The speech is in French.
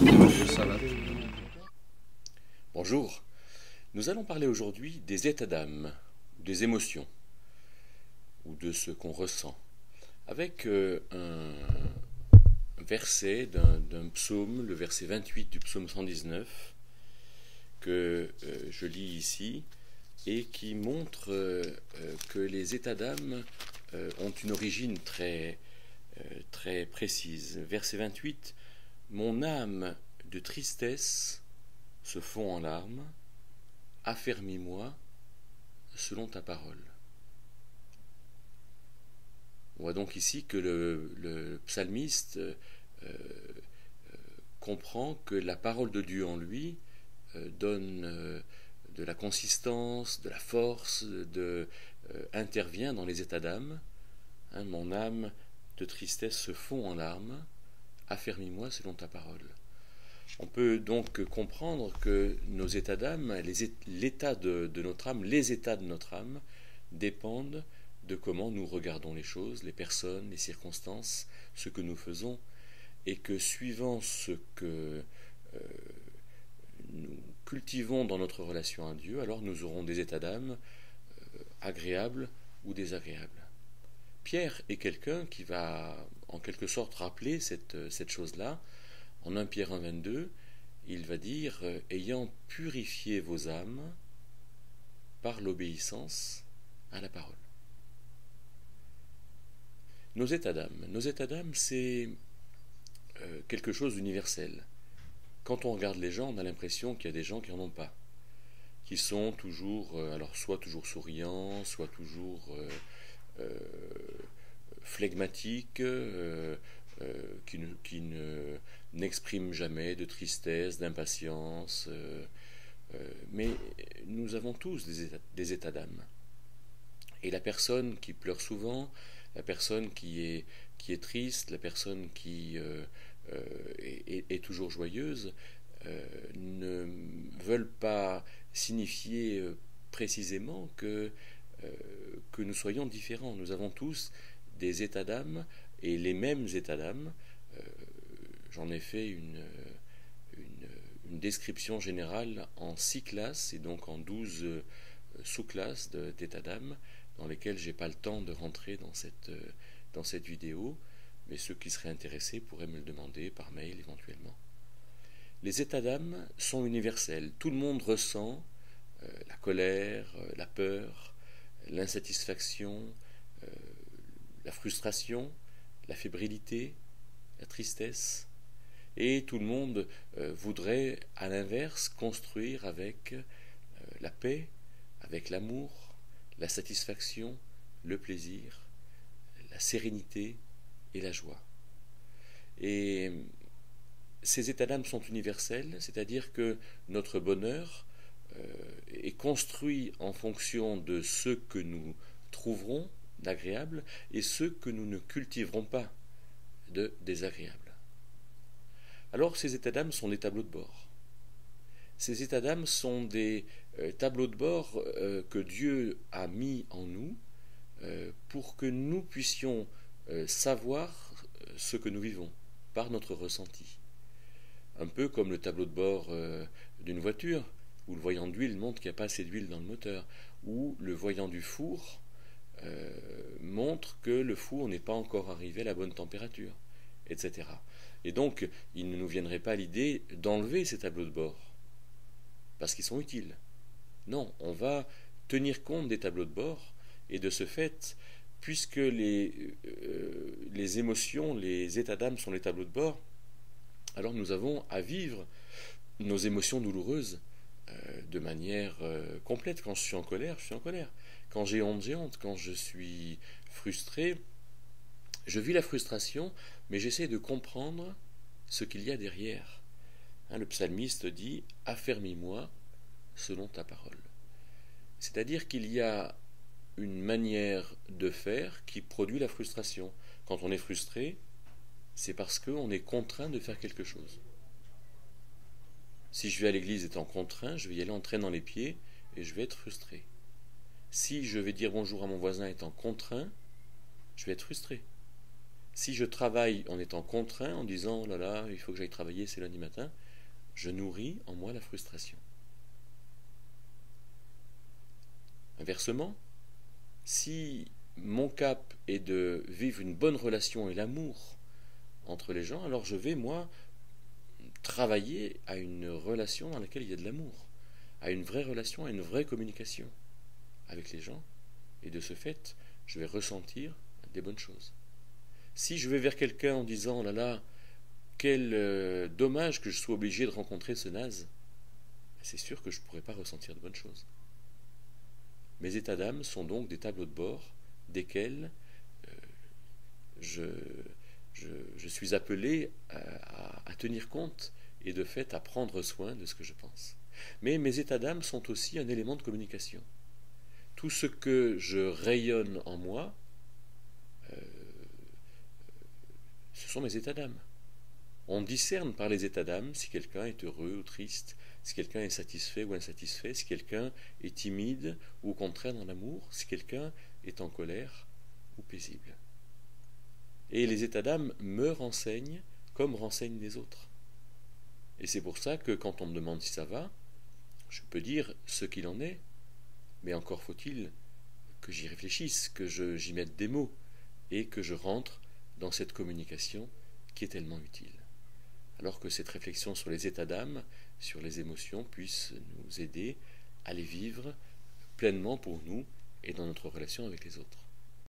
Ça va. Bonjour, nous allons parler aujourd'hui des états d'âme, des émotions, ou de ce qu'on ressent, avec un verset d'un psaume, le verset 28 du psaume 119, que je lis ici, et qui montre que les états d'âme ont une origine très précise. Verset 28, mon âme de tristesse se fond en larmes, affermis-moi selon ta parole. On voit donc ici que le psalmiste comprend que la parole de Dieu en lui donne de la consistance, de la force, intervient dans les états d'âme. Mon âme de tristesse se fond en larmes, affermis-moi selon ta parole. On peut donc comprendre que nos états d'âme, l'état de notre âme, les états de notre âme dépendent de comment nous regardons les choses, les personnes, les circonstances, ce que nous faisons, et que suivant ce que nous cultivons dans notre relation à Dieu, alors nous aurons des états d'âme agréables ou désagréables. Pierre est quelqu'un qui va en quelque sorte rappeler cette chose-là. En 1 Pierre 1,22, il va dire « Ayant purifié vos âmes par l'obéissance à la parole ». Nos états d'âme, c'est quelque chose d'universel. Quand on regarde les gens, on a l'impression qu'il y a des gens qui n'en ont pas, qui sont toujours, alors soit toujours souriants, soit toujours flegmatiques, qui n'expriment jamais de tristesse, d'impatience, mais nous avons tous des états d'âme. Et la personne qui pleure souvent, la personne qui est triste, la personne qui est toujours joyeuse, ne veulent pas signifier précisément que nous soyons différents. Nous avons tous des états d'âme et les mêmes états d'âme. J'en ai fait une description générale en 6 classes et donc en 12 sous-classes d'états d'âme dans lesquelles je n'ai pas le temps de rentrer dans cette vidéo, mais ceux qui seraient intéressés pourraient me le demander par mail éventuellement. Les états d'âme sont universels. Tout le monde ressent la colère, la peur, l'insatisfaction, la frustration, la fébrilité, la tristesse. Et tout le monde voudrait, à l'inverse, construire avec la paix, avec l'amour, la satisfaction, le plaisir, la sérénité et la joie. Et ces états d'âme sont universels, c'est-à-dire que notre bonheur est construit en fonction de ce que nous trouverons d'agréable et ce que nous ne cultiverons pas de désagréable. Alors ces états d'âme sont des tableaux de bord. Ces états d'âme sont des tableaux de bord que Dieu a mis en nous pour que nous puissions savoir ce que nous vivons par notre ressenti. Un peu comme le tableau de bord d'une voiture, où le voyant d'huile montre qu'il n'y a pas assez d'huile dans le moteur, ou le voyant du four montre que le four n'est pas encore arrivé à la bonne température, etc. Et donc, il ne nous viendrait pas l'idée d'enlever ces tableaux de bord, parce qu'ils sont utiles. Non, on va tenir compte des tableaux de bord, et de ce fait, puisque les émotions, les états d'âme sont les tableaux de bord, alors nous avons à vivre nos émotions douloureuses de manière complète. Quand je suis en colère, je suis en colère. Quand j'ai honte, j'ai honte. Quand je suis frustré, je vis la frustration, mais j'essaie de comprendre ce qu'il y a derrière. Le psalmiste dit « Affermis-moi selon ta parole ». C'est-à-dire qu'il y a une manière de faire qui produit la frustration. Quand on est frustré, c'est parce qu'on est contraint de faire quelque chose. Si je vais à l'église étant contraint, je vais y aller en traînant les pieds et je vais être frustré. Si je vais dire bonjour à mon voisin étant contraint, je vais être frustré. Si je travaille en étant contraint, en disant oh là là, il faut que j'aille travailler, c'est lundi matin, je nourris en moi la frustration. Inversement, si mon cap est de vivre une bonne relation et l'amour entre les gens, alors je vais, moi, travailler à une relation dans laquelle il y a de l'amour, à une vraie relation, à une vraie communication avec les gens, et de ce fait, je vais ressentir des bonnes choses. Si je vais vers quelqu'un en disant oh là là, quel dommage que je sois obligé de rencontrer ce naze, c'est sûr que je ne pourrai pas ressentir de bonnes choses. Mes états d'âme sont donc des tableaux de bord desquels je, je suis appelé à tenir compte et de fait à prendre soin de ce que je pense. Mais mes états d'âme sont aussi un élément de communication. Tout ce que je rayonne en moi, ce sont mes états d'âme. On discerne par les états d'âme si quelqu'un est heureux ou triste, si quelqu'un est satisfait ou insatisfait, si quelqu'un est timide ou au contraire dans l'amour, si quelqu'un est en colère ou paisible. Et les états d'âme me renseignent comme renseignent les autres. Et c'est pour ça que quand on me demande si ça va, je peux dire ce qu'il en est, mais encore faut-il que j'y réfléchisse, que j'y mette des mots et que je rentre dans cette communication qui est tellement utile. Alors que cette réflexion sur les états d'âme, sur les émotions, puisse nous aider à les vivre pleinement pour nous et dans notre relation avec les autres.